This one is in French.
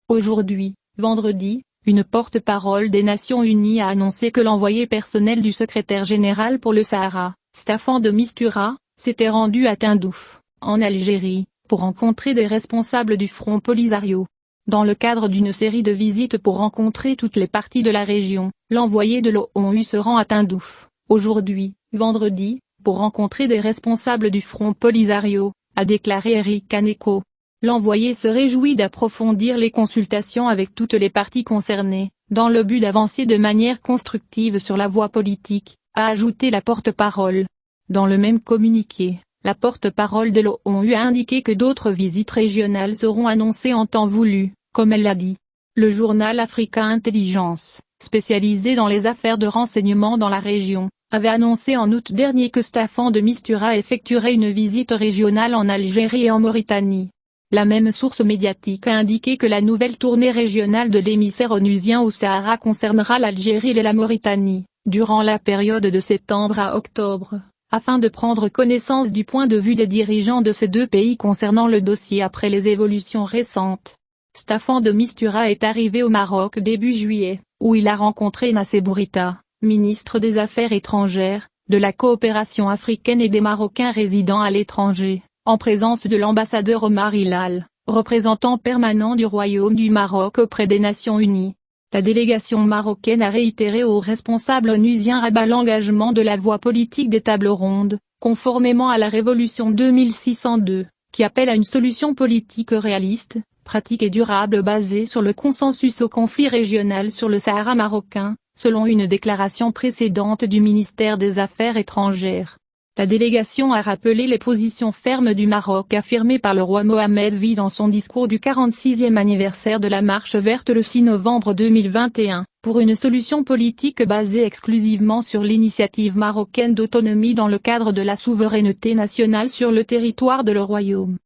Aujourd'hui, vendredi, une porte-parole des Nations Unies a annoncé que l'envoyé personnel du secrétaire général pour le Sahara, Staffan de Mistura, s'était rendu à Tindouf, en Algérie, pour rencontrer des responsables du Front Polisario. Dans le cadre d'une série de visites pour rencontrer toutes les parties de la région, l'envoyé de l'ONU se rend à Tindouf, aujourd'hui, vendredi, pour rencontrer des responsables du Front Polisario, a déclaré Eric Kaneko. L'envoyé se réjouit d'approfondir les consultations avec toutes les parties concernées, dans le but d'avancer de manière constructive sur la voie politique, a ajouté la porte-parole. Dans le même communiqué, la porte-parole de l'ONU a indiqué que d'autres visites régionales seront annoncées en temps voulu, comme elle l'a dit. Le journal Africa Intelligence, spécialisé dans les affaires de renseignement dans la région, avait annoncé en août dernier que Staffan de Mistura effectuerait une visite régionale en Algérie et en Mauritanie. La même source médiatique a indiqué que la nouvelle tournée régionale de l'émissaire onusien au Sahara concernera l'Algérie et la Mauritanie, durant la période de septembre à octobre, afin de prendre connaissance du point de vue des dirigeants de ces deux pays concernant le dossier après les évolutions récentes. Staffan de Mistura est arrivé au Maroc début juillet, où il a rencontré Nassé Bourita, ministre des Affaires étrangères, de la coopération africaine et des Marocains résidant à l'étranger, en présence de l'ambassadeur Omar Hilal, représentant permanent du Royaume du Maroc auprès des Nations Unies. La délégation marocaine a réitéré aux responsables onusiens Rabat l'engagement de la voie politique des tables rondes, conformément à la résolution 2602, qui appelle à une solution politique réaliste, pratique et durable basée sur le consensus au conflit régional sur le Sahara marocain, selon une déclaration précédente du ministère des Affaires étrangères. La délégation a rappelé les positions fermes du Maroc affirmées par le roi Mohammed V dans son discours du 46e anniversaire de la Marche verte le 6 novembre 2021, pour une solution politique basée exclusivement sur l'initiative marocaine d'autonomie dans le cadre de la souveraineté nationale sur le territoire de le royaume.